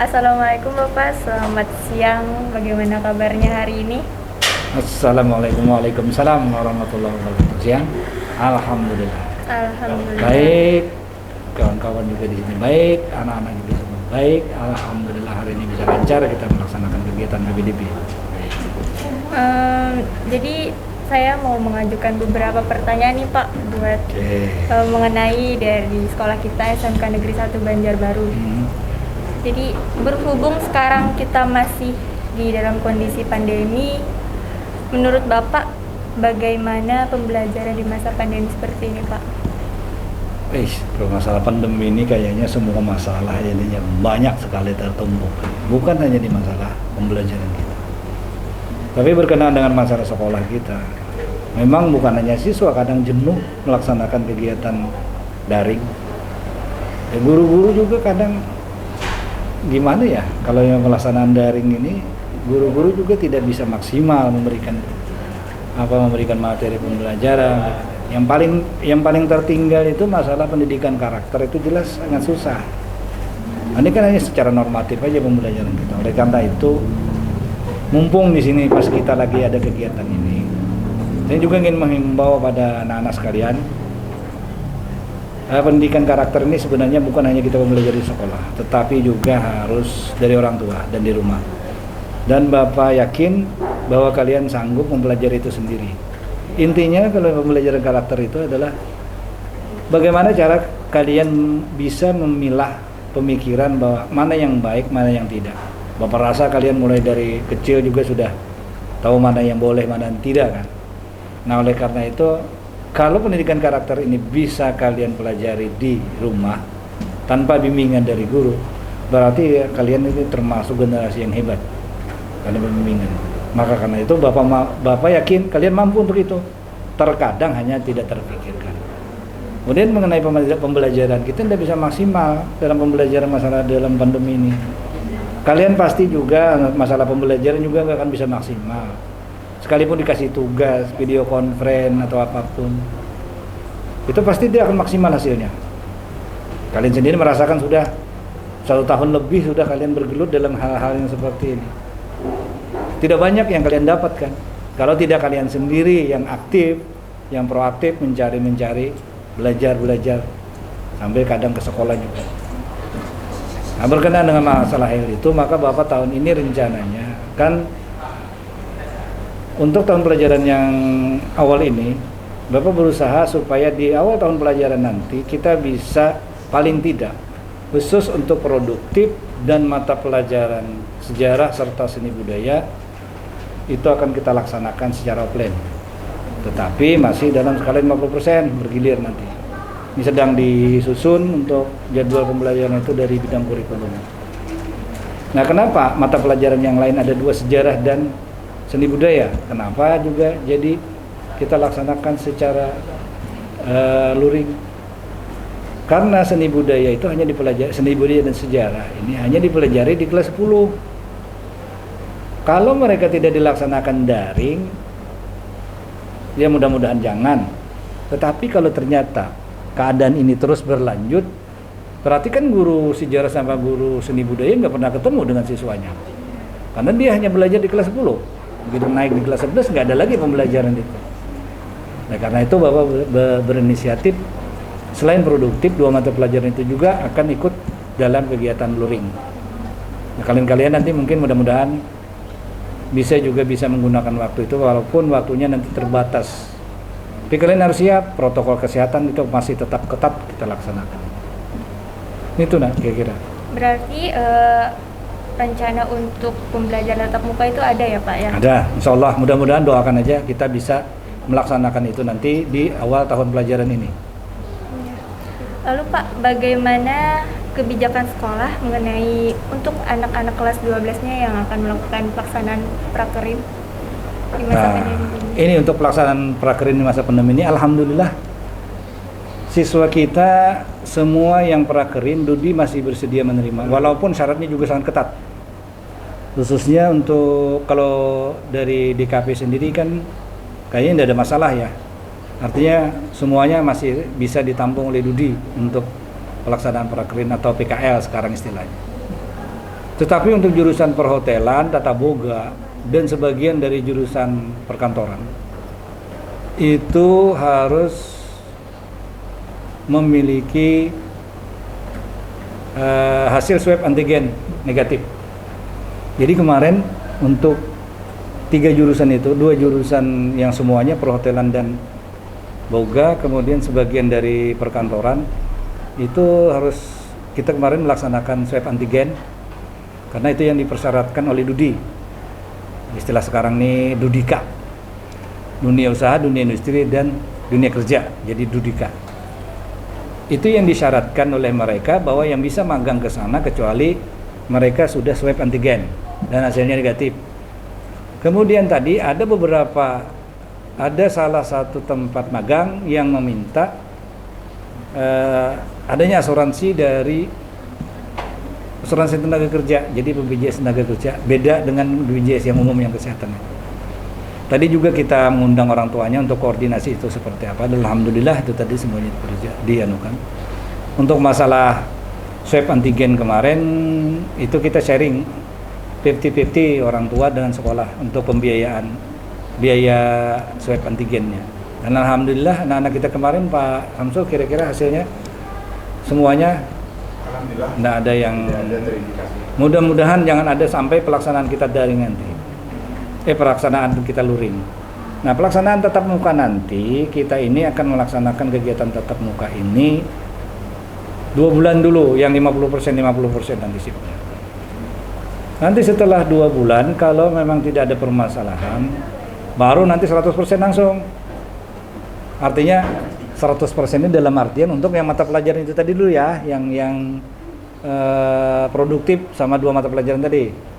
Assalamualaikum Bapak, selamat siang. Bagaimana kabarnya hari ini? Assalamualaikum Waalaikumsalam warahmatullahi wabarakatuh. Siang. Alhamdulillah. Alhamdulillah. Baik. Kawan-kawan juga di sini baik, anak-anak juga semua baik. Alhamdulillah hari ini bisa lancar kita melaksanakan kegiatan PPDB. Jadi saya mau mengajukan beberapa pertanyaan nih Pak buat mengenai dari sekolah kita SMK Negeri 1 Banjarbaru. Jadi berhubung sekarang kita masih di dalam kondisi pandemi, menurut Bapak bagaimana pembelajaran di masa pandemi seperti ini Pak? Kalau masalah pandemi ini kayaknya semua masalah jadinya banyak sekali tertumpuk. Bukan hanya di masalah pembelajaran kita, tapi berkenaan dengan masalah sekolah kita. Memang bukan hanya siswa kadang jenuh melaksanakan kegiatan daring. Guru-guru juga kadang gimana ya, kalau yang pelaksanaan daring ini guru-guru juga tidak bisa maksimal memberikan materi pembelajaran. Yang paling tertinggal itu masalah pendidikan karakter, itu jelas sangat susah. Ini kan hanya secara normatif aja pembelajaran kita. Oleh karena itu, mumpung di sini pas kita lagi ada kegiatan ini, saya juga ingin menghimbau pada anak-anak sekalian, pendidikan karakter ini sebenarnya bukan hanya kita belajar di sekolah, tetapi juga harus dari orang tua dan di rumah. Dan Bapak yakin bahwa kalian sanggup mempelajari itu sendiri. Intinya kalau pembelajaran karakter itu adalah bagaimana cara kalian bisa memilah pemikiran bahwa mana yang baik, mana yang tidak. Bapak rasa kalian mulai dari kecil juga sudah tahu mana yang boleh, mana yang tidak kan. Nah oleh karena itu, kalau pendidikan karakter ini bisa kalian pelajari di rumah tanpa bimbingan dari guru, berarti kalian itu termasuk generasi yang hebat karena bimbingan. Maka karena itu Bapak yakin kalian mampu untuk itu. Terkadang hanya tidak terpikirkan. Kemudian mengenai pembelajaran, kita tidak bisa maksimal dalam pembelajaran masalah dalam pandemi ini. Kalian pasti juga masalah pembelajaran juga nggak akan bisa maksimal. Sekalipun dikasih tugas, video conference atau apapun, itu pasti tidak akan maksimal hasilnya. Kalian sendiri merasakan sudah 1 tahun lebih sudah kalian bergelut dalam hal-hal yang seperti ini. Tidak banyak yang kalian dapatkan kalau tidak kalian sendiri yang aktif, yang proaktif mencari, belajar sampai kadang ke sekolah juga. Nah, berkenaan dengan masalah hal itu, maka Bapak tahun ini rencananya kan untuk tahun pelajaran yang awal ini, Bapak berusaha supaya di awal tahun pelajaran nanti kita bisa paling tidak khusus untuk produktif dan mata pelajaran sejarah serta seni budaya itu akan kita laksanakan secara offline, tetapi masih dalam skala 50% bergilir nanti. Ini sedang disusun untuk jadwal pembelajaran itu dari bidang kurikulum. Nah kenapa mata pelajaran yang lain ada 2, sejarah dan seni budaya? Kenapa juga jadi kita laksanakan secara luring? Karena seni budaya itu hanya dipelajari, seni budaya dan sejarah ini hanya dipelajari di kelas 10. Kalau mereka tidak dilaksanakan daring, ya mudah-mudahan jangan. Tetapi kalau ternyata keadaan ini terus berlanjut, berarti kan guru sejarah sama guru seni budaya nggak pernah ketemu dengan siswanya. Karena dia hanya belajar di kelas 10. Begitu naik di kelas 11 nggak ada lagi pembelajaran itu. Nah karena itu Bapak berinisiatif, selain produktif, 2 mata pelajaran itu juga akan ikut dalam kegiatan luring. Nah kalian nanti mungkin mudah-mudahan bisa menggunakan waktu itu walaupun waktunya nanti terbatas. Tapi kalian harus siap, protokol kesehatan itu masih tetap ketat kita laksanakan. Itu kira-kira. Berarti rencana untuk pembelajaran tatap muka itu ada ya Pak ya? Ada, insya Allah. Mudah-mudahan doakan aja kita bisa melaksanakan itu nanti di awal tahun pelajaran ini. Lalu Pak, bagaimana kebijakan sekolah mengenai untuk anak-anak kelas 12-nya yang akan melakukan pelaksanaan prakerin di masa pandemi ini? Ini untuk pelaksanaan prakerin di masa pandemi ini, alhamdulillah siswa kita semua yang prakerin Dudi masih bersedia menerima, walaupun syaratnya juga sangat ketat. Khususnya untuk kalau dari DKP sendiri kan kayaknya tidak ada masalah ya. Artinya semuanya masih bisa ditampung oleh Dudi untuk pelaksanaan prakerin atau PKL sekarang istilahnya. Tetapi untuk jurusan perhotelan, tata boga, dan sebagian dari jurusan perkantoran itu harus memiliki hasil swab antigen negatif. Jadi kemarin untuk 3 jurusan itu, 2 jurusan yang semuanya perhotelan dan boga, kemudian sebagian dari perkantoran, itu harus kita kemarin melaksanakan swab antigen karena itu yang dipersyaratkan oleh Dudi. Istilah sekarang nih Dudika, dunia usaha, dunia industri, dan dunia kerja, jadi Dudika. Itu yang disyaratkan oleh mereka bahwa yang bisa magang ke sana kecuali mereka sudah swab antigen dan hasilnya negatif. Kemudian tadi ada salah satu tempat magang yang meminta adanya asuransi dari asuransi tenaga kerja, jadi BPJS tenaga kerja, beda dengan BPJS yang umum yang kesehatan. Tadi juga kita mengundang orang tuanya untuk koordinasi itu seperti apa. Dan alhamdulillah itu tadi semuanya dianukan. Untuk masalah swab antigen kemarin itu kita sharing 50-50 orang tua dengan sekolah untuk pembiayaan biaya swab antigennya. Dan alhamdulillah anak-anak kita kemarin Pak Samsul kira-kira hasilnya semuanya tidak ada yang mudah-mudahan jangan ada sampai pelaksanaan kita daring nanti. Pelaksanaan kita luring. Nah, pelaksanaan tatap muka nanti kita ini akan melaksanakan kegiatan tatap muka ini 2 bulan dulu yang 50% nanti sipnya. Nanti setelah 2 bulan kalau memang tidak ada permasalahan baru nanti 100% langsung. Artinya 100% ini dalam artian untuk yang mata pelajaran itu tadi dulu ya, yang produktif sama 2 mata pelajaran tadi.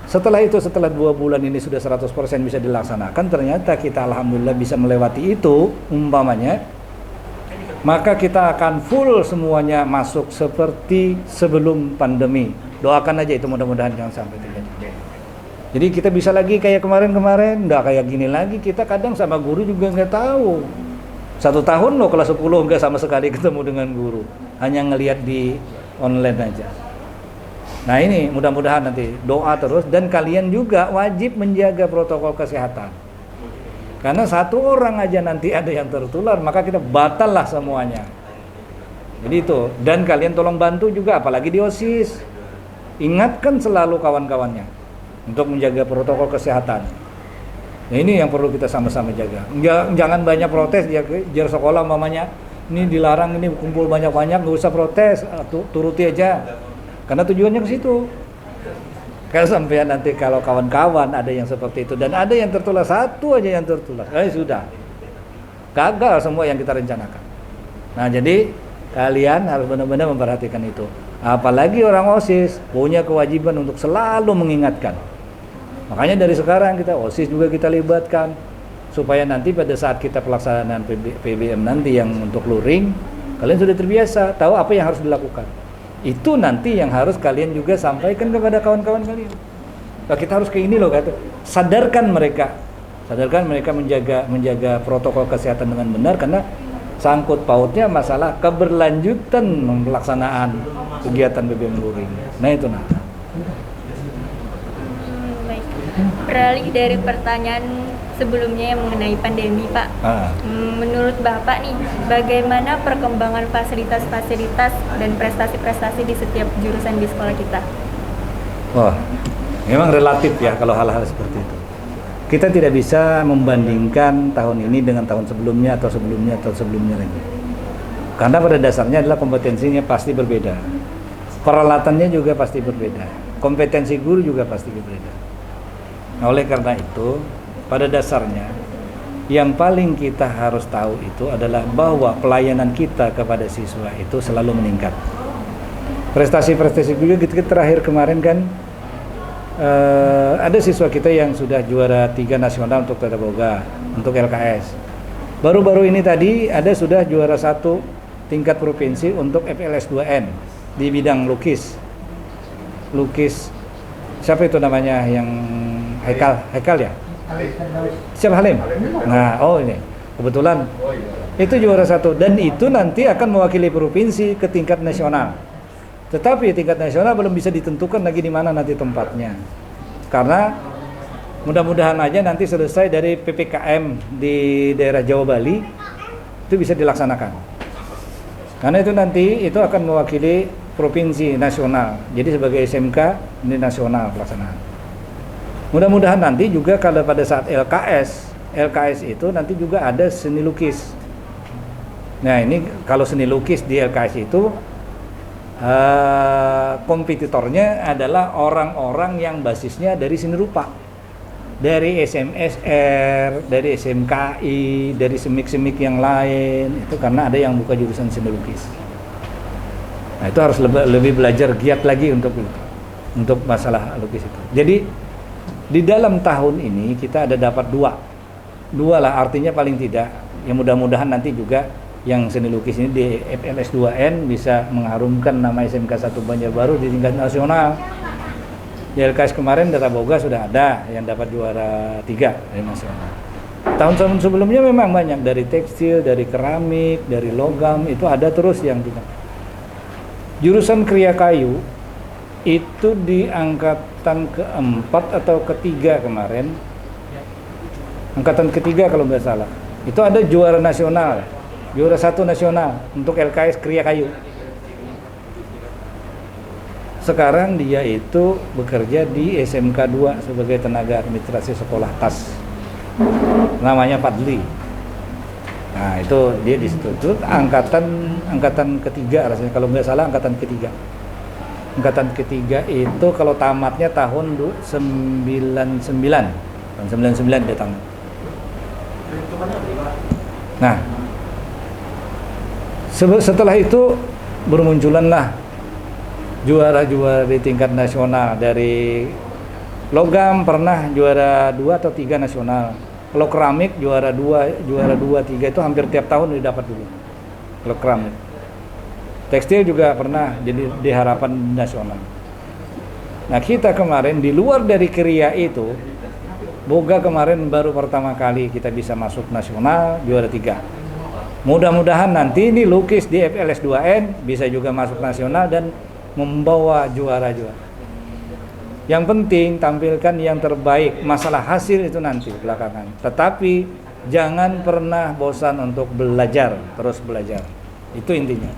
Setelah itu, setelah 2 bulan ini sudah 100% bisa dilaksanakan, ternyata kita alhamdulillah bisa melewati itu umpamanya, maka kita akan full semuanya masuk seperti sebelum pandemi. Doakan aja itu mudah-mudahan jangan sampai terjadi. Jadi kita bisa lagi kayak kemarin-kemarin, nggak kayak gini lagi. Kita kadang sama guru juga nggak tahu. 1 tahun loh kelas 10 nggak sama sekali ketemu dengan guru, hanya ngelihat di online aja. Nah ini mudah-mudahan nanti doa terus, dan kalian juga wajib menjaga protokol kesehatan. Karena 1 orang aja nanti ada yang tertular, maka kita batal lah semuanya. Jadi itu, dan kalian tolong bantu juga, apalagi di OSIS. Ingatkan selalu kawan-kawannya untuk menjaga protokol kesehatan. Nah ini yang perlu kita sama-sama jaga. Jangan banyak protes, jar sekolah mamanya ini dilarang, ini kumpul banyak-banyak, nggak usah protes, turuti aja. Karena tujuannya ke situ. Kalau sampai nanti kalau kawan-kawan ada yang seperti itu dan ada yang tertular, 1 aja yang tertular, sudah gagal semua yang kita rencanakan. Nah jadi kalian harus benar-benar memperhatikan itu. Apalagi orang OSIS punya kewajiban untuk selalu mengingatkan. Makanya dari sekarang kita OSIS juga kita libatkan supaya nanti pada saat kita pelaksanaan PBM nanti yang untuk luring, kalian sudah terbiasa tahu apa yang harus dilakukan. Itu nanti yang harus kalian juga sampaikan kepada kawan-kawan kalian. Nah, kita harus ke ini loh, kata. Sadarkan mereka menjaga protokol kesehatan dengan benar, karena sangkut pautnya masalah keberlanjutan pelaksanaan kegiatan BBM luring. Nah itu Baik. Beralih dari pertanyaan sebelumnya yang mengenai pandemi, Pak. Menurut Bapak nih, bagaimana perkembangan fasilitas-fasilitas dan prestasi-prestasi di setiap jurusan di sekolah kita? Wah, memang relatif ya kalau hal-hal seperti itu. Kita tidak bisa membandingkan tahun ini dengan tahun sebelumnya atau sebelumnya lagi. Karena pada dasarnya adalah kompetensinya pasti berbeda. Peralatannya juga pasti berbeda. Kompetensi guru juga pasti berbeda. Nah, oleh karena itu, pada dasarnya yang paling kita harus tahu itu adalah bahwa pelayanan kita kepada siswa itu selalu meningkat. Prestasi-prestasi juga kita terakhir kemarin kan ada siswa kita yang sudah juara 3 nasional untuk tata boga, untuk LKS. Baru-baru ini tadi ada sudah juara 1 tingkat provinsi untuk FLS 2N di bidang lukis. Siapa itu namanya yang Haikal ya? Siapa Halim? Nah, ini kebetulan itu juara 1 dan itu nanti akan mewakili provinsi ke tingkat nasional. Tetapi tingkat nasional belum bisa ditentukan lagi di mana nanti tempatnya. Karena mudah-mudahan aja nanti selesai dari PPKM di daerah Jawa Bali itu bisa dilaksanakan. Karena itu nanti itu akan mewakili provinsi nasional. Jadi sebagai SMK ini nasional pelaksanaan. Mudah-mudahan nanti juga kalau pada saat LKS itu nanti juga ada seni lukis. Nah ini kalau seni lukis di LKS itu kompetitornya adalah orang-orang yang basisnya dari seni rupa, dari SMSR, dari SMKI, dari semik-semik yang lain itu, karena ada yang buka jurusan seni lukis. Nah itu harus lebih belajar giat lagi untuk masalah lukis itu. Jadi di dalam tahun ini kita ada dapat dua lah, artinya paling tidak yang mudah-mudahan nanti juga yang seni lukis ini di FLS 2N bisa mengharumkan nama SMK 1 Banjarbaru di tingkat nasional. Di LKS kemarin Data Boga sudah ada yang dapat juara 3 dari nasional. Tahun-tahun sebelumnya memang banyak, dari tekstil, dari keramik, dari logam, itu ada terus yang tidak. Jurusan kriya kayu itu di angkatan keempat atau ketiga kemarin, angkatan ketiga kalau nggak salah, itu ada juara nasional. Juara 1 nasional untuk LKS kriya kayu. Sekarang dia itu bekerja di SMK 2 sebagai tenaga administrasi sekolah TAS. Namanya Fadli. Nah, itu dia di situ. Itu angkatan ketiga rasanya, kalau nggak salah angkatan ketiga. Angkatan ketiga itu kalau tamatnya tahun 99. Tahun 99 dia tamat. Nah, setelah itu bermunculanlah juara-juara di tingkat nasional. Dari logam pernah juara 2 atau 3 nasional. Kalau keramik juara 2, 3 itu hampir tiap tahun didapat dulu. Kalau keramik. Tekstil juga pernah jadi di harapan nasional. Nah, kita kemarin di luar dari kriya itu, Boga kemarin baru pertama kali kita bisa masuk nasional juara 3. Mudah-mudahan nanti ini lukis di FLS 2N bisa juga masuk nasional dan membawa juara-juara. Yang penting tampilkan yang terbaik, masalah hasil itu nanti belakangan. Tetapi jangan pernah bosan untuk belajar, terus belajar. Itu intinya.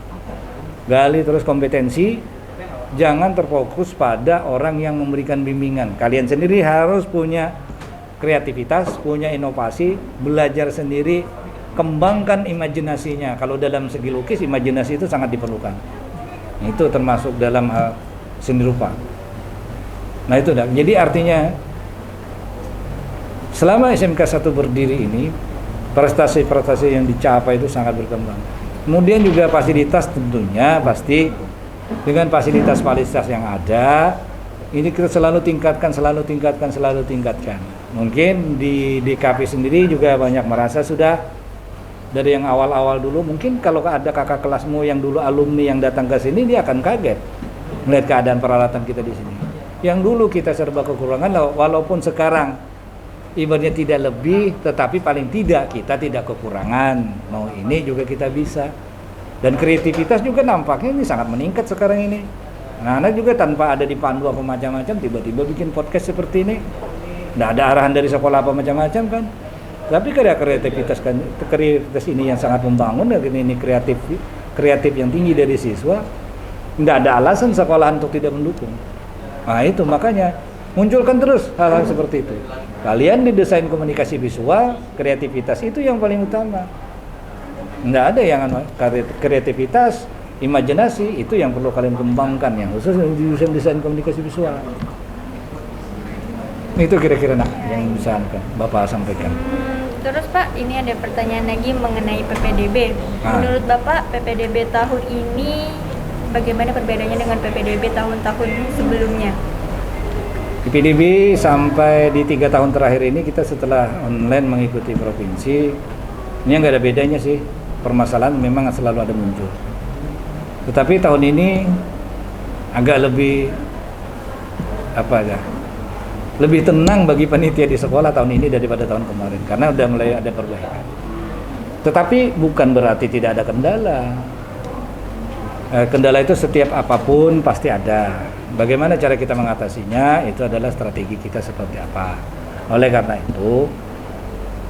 Gali terus kompetensi, jangan terfokus pada orang yang memberikan bimbingan. Kalian sendiri harus punya kreativitas, punya inovasi, belajar sendiri, kembangkan imajinasinya. Kalau dalam segi lukis, imajinasi itu sangat diperlukan. Itu termasuk dalam hal seni rupa. Nah itu dah. Jadi artinya selama SMK 1 berdiri ini, prestasi-prestasi yang dicapai itu sangat berkembang. Kemudian juga fasilitas tentunya pasti dengan fasilitas yang ada, ini kita selalu tingkatkan. Mungkin di DKP sendiri juga banyak merasa sudah dari yang awal-awal dulu, mungkin kalau ada kakak kelasmu yang dulu alumni yang datang ke sini, dia akan kaget melihat keadaan peralatan kita di sini. Yang dulu kita serba kekurangan, walaupun sekarang ibaratnya tidak lebih, tetapi paling tidak kita tidak kekurangan. Mau ini juga kita bisa. Dan kreativitas juga nampaknya ini sangat meningkat sekarang ini. Anak-anak juga tanpa ada dipandu apa macam-macam, tiba-tiba bikin podcast seperti ini. Nggak ada arahan dari sekolah apa macam-macam kan. Tapi kreativitas ini yang sangat membangun, ini kreatif yang tinggi dari siswa. Nggak ada alasan sekolah untuk tidak mendukung. Nah itu makanya munculkan terus hal-hal seperti itu. Kalian di desain komunikasi visual, kreativitas itu yang paling utama. Nggak ada yang kreativitas, imajinasi itu yang perlu kalian kembangkan, yang khusus di desain komunikasi visual. Itu kira-kira yang bisa Bapak sampaikan. Terus Pak, ini ada pertanyaan lagi mengenai PPDB. Menurut Bapak, PPDB tahun ini bagaimana perbedaannya dengan PPDB tahun-tahun sebelumnya? PPDB sampai di 3 tahun terakhir ini kita setelah online mengikuti provinsi, ini nggak ada bedanya sih. Permasalahan memang selalu ada muncul. Tetapi tahun ini agak lebih lebih tenang bagi panitia di sekolah tahun ini daripada tahun kemarin, karena udah mulai ada perbaikan. Tetapi bukan berarti tidak ada kendala. Kendala itu setiap apapun pasti ada. Bagaimana cara kita mengatasinya, itu adalah strategi kita seperti apa. Oleh karena itu,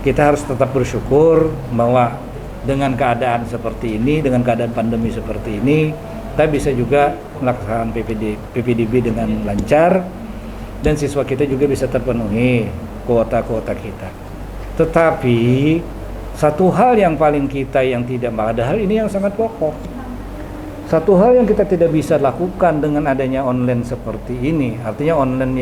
kita harus tetap bersyukur bahwa dengan keadaan seperti ini, dengan keadaan pandemi seperti ini, kita bisa juga melaksanakan PPDB dengan lancar, dan siswa kita juga bisa terpenuhi kuota-kuota kita. Tetapi satu hal yang paling kita yang tidak, padahal ini yang sangat pokok. Satu hal yang kita tidak bisa lakukan dengan adanya online seperti ini, artinya online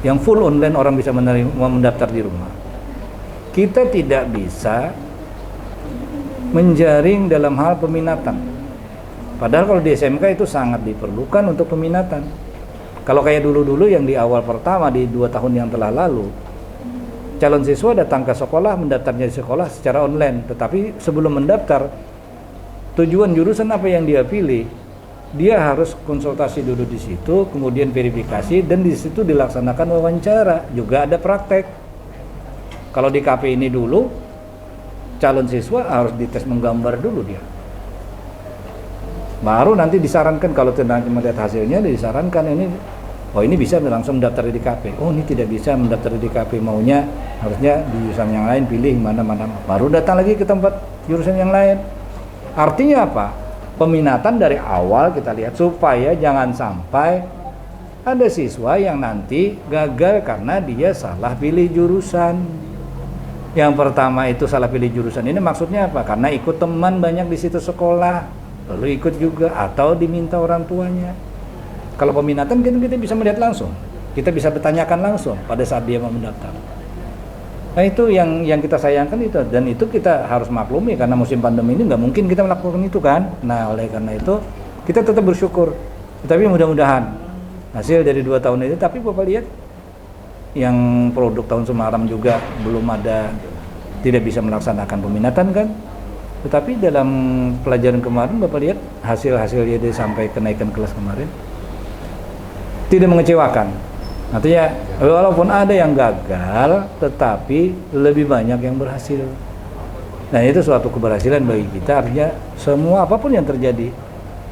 yang full online, orang bisa mendaftar di rumah. Kita tidak bisa menjaring dalam hal peminatan. Padahal kalau di SMK itu sangat diperlukan untuk peminatan. Kalau kayak dulu-dulu yang di awal pertama di 2 tahun yang telah lalu, calon siswa datang ke sekolah, mendaftarnya di sekolah secara online. Tetapi sebelum mendaftar, tujuan jurusan apa yang dia pilih, dia harus konsultasi dulu di situ, kemudian verifikasi, dan di situ dilaksanakan wawancara, juga ada praktek. Kalau di KP ini dulu, calon siswa harus dites menggambar dulu dia. Baru nanti disarankan, kalau tidak melihat hasilnya, disarankan ini, oh ini bisa langsung mendaftar di KP. Oh ini tidak bisa mendaftar di KP, maunya harusnya di jurusan yang lain, pilih mana-mana. Baru datang lagi ke tempat jurusan yang lain. Artinya apa? Peminatan dari awal kita lihat supaya jangan sampai ada siswa yang nanti gagal karena dia salah pilih jurusan. Yang pertama itu salah pilih jurusan ini maksudnya apa? Karena ikut teman banyak di situ sekolah, lalu ikut juga atau diminta orang tuanya. Kalau peminatan kita bisa melihat langsung, kita bisa bertanyakan langsung pada saat dia mau mendaftar. Nah itu yang kita sayangkan itu, dan itu kita harus maklumi karena musim pandemi ini nggak mungkin kita melakukan itu kan. Nah oleh karena itu kita tetap bersyukur, tapi mudah-mudahan hasil dari 2 tahun ini. Tapi Bapak lihat yang produk tahun Semarang juga belum ada, tidak bisa melaksanakan peminatan kan. Tetapi dalam pelajaran kemarin Bapak lihat hasil-hasilnya dia sampai kenaikan kelas kemarin tidak mengecewakan. Artinya walaupun ada yang gagal, tetapi lebih banyak yang berhasil. Nah itu suatu keberhasilan bagi kita. Artinya semua apapun yang terjadi,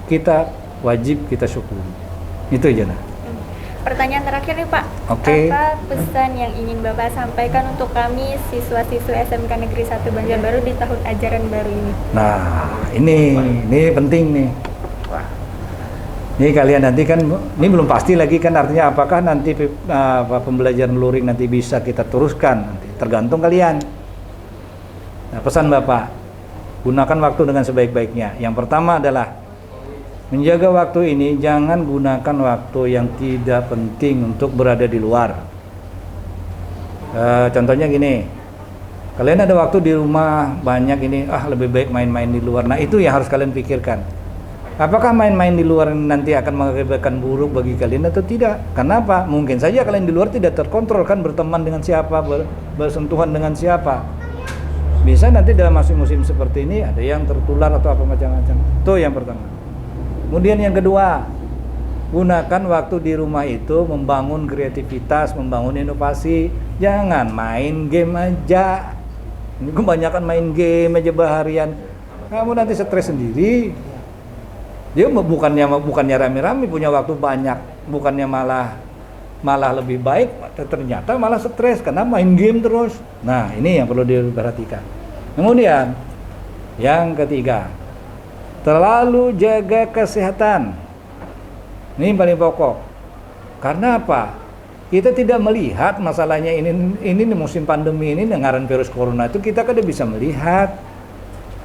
kita wajib kita syukuri. Itu aja. Nah. Pertanyaan terakhir nih Pak. Oke. Apa pesan yang ingin Bapak sampaikan untuk kami siswa-siswa SMK Negeri 1 Banjarbaru di tahun ajaran baru ini? Nah ini penting nih. Wah. Ini kalian nanti kan, ini belum pasti lagi kan, artinya apakah nanti pembelajaran luring nanti bisa kita teruskan, nanti tergantung kalian. Nah, pesan Bapak, gunakan waktu dengan sebaik-baiknya. Yang pertama adalah menjaga waktu ini, jangan gunakan waktu yang tidak penting untuk berada di luar. Contohnya gini, kalian ada waktu di rumah banyak ini, lebih baik main-main di luar. Nah itu yang harus kalian pikirkan. Apakah main-main di luar nanti akan mengakibatkan buruk bagi kalian atau tidak? Kenapa? Mungkin saja kalian di luar tidak terkontrol kan, berteman dengan siapa, bersentuhan dengan siapa. Bisa nanti dalam musim seperti ini ada yang tertular atau apa macam-macam. Itu yang pertama. Kemudian yang kedua, gunakan waktu di rumah itu membangun kreativitas, membangun inovasi. Jangan main game aja. Ini kebanyakan main game aja baharian. Kamu nanti stres sendiri. Dia bukannya rame-rame punya waktu banyak, bukannya malah lebih baik, ternyata malah stres karena main game terus. Nah ini yang perlu diperhatikan. Kemudian yang ketiga, terlalu jaga kesehatan. Ini paling pokok. Karena apa? Kita tidak melihat masalahnya ini musim pandemi ini dengan virus corona itu, kita kan bisa melihat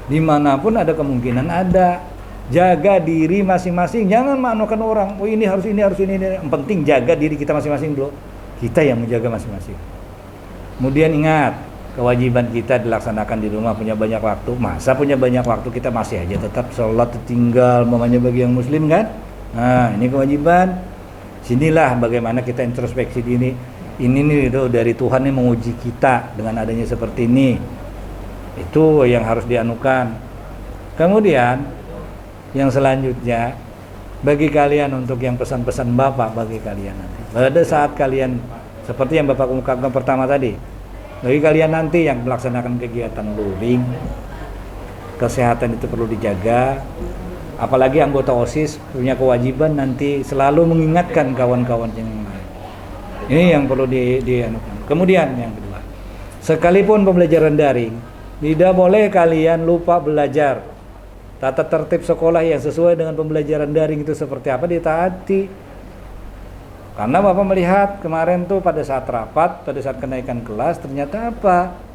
dimanapun ada kemungkinan ada. Jaga diri masing-masing, jangan manukan orang. Oh ini harus ini. Yang penting jaga diri kita masing-masing dulu. Kita yang menjaga masing-masing. Kemudian ingat, kewajiban kita dilaksanakan di rumah, punya banyak waktu. Masa punya banyak waktu kita masih aja tetap sholat tertinggal, mamanya bagi yang muslim kan? Nah ini kewajiban. Sinilah bagaimana kita introspeksi diri. Ini nih dari Tuhan nih menguji kita dengan adanya seperti ini. Itu yang harus dianukan. Kemudian yang selanjutnya, bagi kalian untuk yang pesan-pesan Bapak bagi kalian nanti, pada saat kalian seperti yang Bapak ungkapkan pertama tadi, bagi kalian nanti yang melaksanakan kegiatan luring, kesehatan itu perlu dijaga. Apalagi anggota OSIS punya kewajiban nanti selalu mengingatkan kawan-kawan yang lain. Ini yang perlu dianukan. Kemudian yang kedua, sekalipun pembelajaran daring, tidak boleh kalian lupa belajar. Tata tertib sekolah yang sesuai dengan pembelajaran daring itu seperti apa ditaati. Karena Bapak melihat kemarin tuh pada saat rapat, pada saat kenaikan kelas, ternyata apa?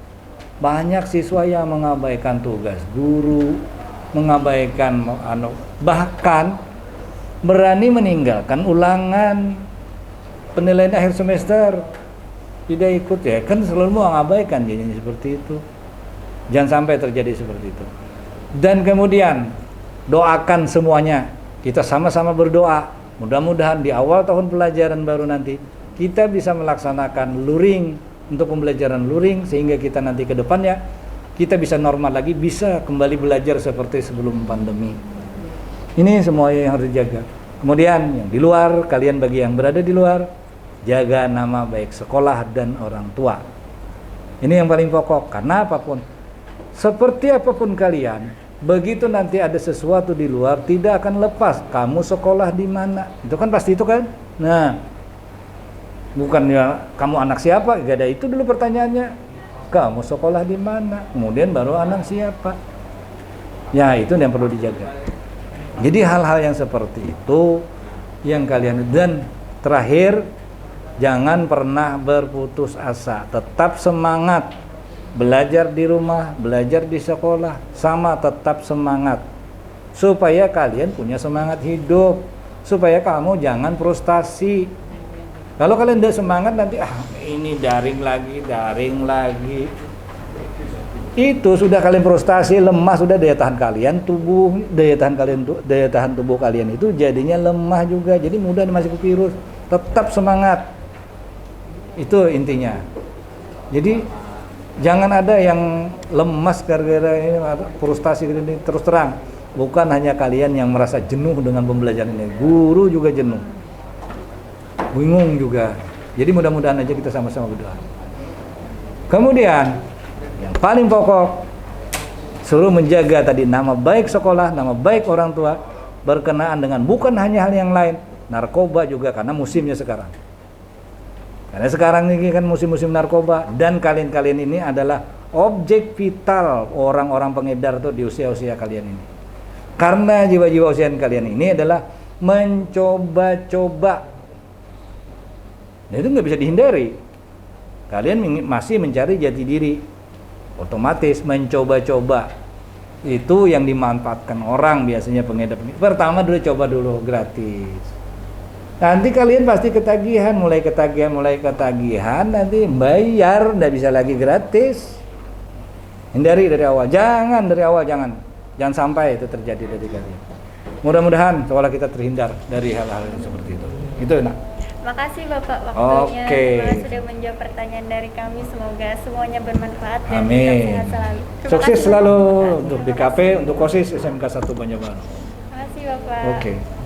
Banyak siswa yang mengabaikan tugas guru, mengabaikan bahkan berani meninggalkan ulangan penilaian akhir semester, tidak ikut, ya kan selalu mengabaikan, jadinya seperti itu. Jangan sampai terjadi seperti itu. Dan kemudian doakan semuanya, kita sama-sama berdoa, mudah-mudahan di awal tahun pelajaran baru nanti kita bisa melaksanakan luring, untuk pembelajaran luring, sehingga kita nanti ke depannya kita bisa normal lagi, bisa kembali belajar seperti sebelum pandemi. Ini semua yang harus dijaga. Kemudian yang di luar, kalian bagi yang berada di luar, jaga nama baik sekolah dan orang tua. Ini yang paling pokok, karena apapun, seperti apapun kalian, begitu nanti ada sesuatu di luar, tidak akan lepas kamu sekolah di mana. Itu kan pasti itu kan. Nah, bukannya kamu anak siapa, gak ada itu dulu pertanyaannya. Kamu sekolah di mana? Kemudian baru anak siapa. Ya, itu yang perlu dijaga. Jadi hal-hal yang seperti itu yang kalian, dan terakhir, jangan pernah berputus asa. Tetap semangat. Belajar di rumah, belajar di sekolah, sama tetap semangat. Supaya kalian punya semangat hidup. Supaya kamu jangan frustasi. Kalau kalian udah semangat nanti ini daring lagi. Itu sudah kalian frustasi, lemah, sudah daya tahan tubuh kalian itu jadinya lemah juga. Jadi mudah masuk ke virus. Tetap semangat. Itu intinya. Jadi jangan ada yang lemas gara-gara ini frustasi ini. Terus terang, bukan hanya kalian yang merasa jenuh dengan pembelajaran ini, guru juga jenuh. Bingung juga. Jadi mudah-mudahan aja kita sama-sama berdoa. Kemudian yang paling pokok, suruh menjaga tadi nama baik sekolah, nama baik orang tua, berkenaan dengan bukan hanya hal yang lain, narkoba juga, karena musimnya sekarang. Karena sekarang ini kan musim-musim narkoba, dan kalian-kalian ini adalah objek vital orang-orang pengedar tuh di usia-usia kalian ini. Karena jiwa-jiwa usia kalian ini adalah mencoba-coba. Nah, itu nggak bisa dihindari. Kalian masih mencari jati diri, otomatis mencoba-coba. Itu yang dimanfaatkan orang biasanya pengedar. Pertama dulu coba dulu gratis. Nanti kalian pasti ketagihan, mulai ketagihan, nanti bayar, nggak bisa lagi gratis. Hindari dari awal, jangan sampai itu terjadi dari kalian. Mudah-mudahan sekolah kita terhindar dari hal-hal seperti itu. Itu nak. Makasih Bapak waktunya. Terima sudah menjawab pertanyaan dari kami. Semoga semuanya bermanfaat dan tetap sehat selalu. Sukses selalu untuk DKP, untuk OSIS SMK 1 Banjarbaru. Terima kasih Bapak. Oke.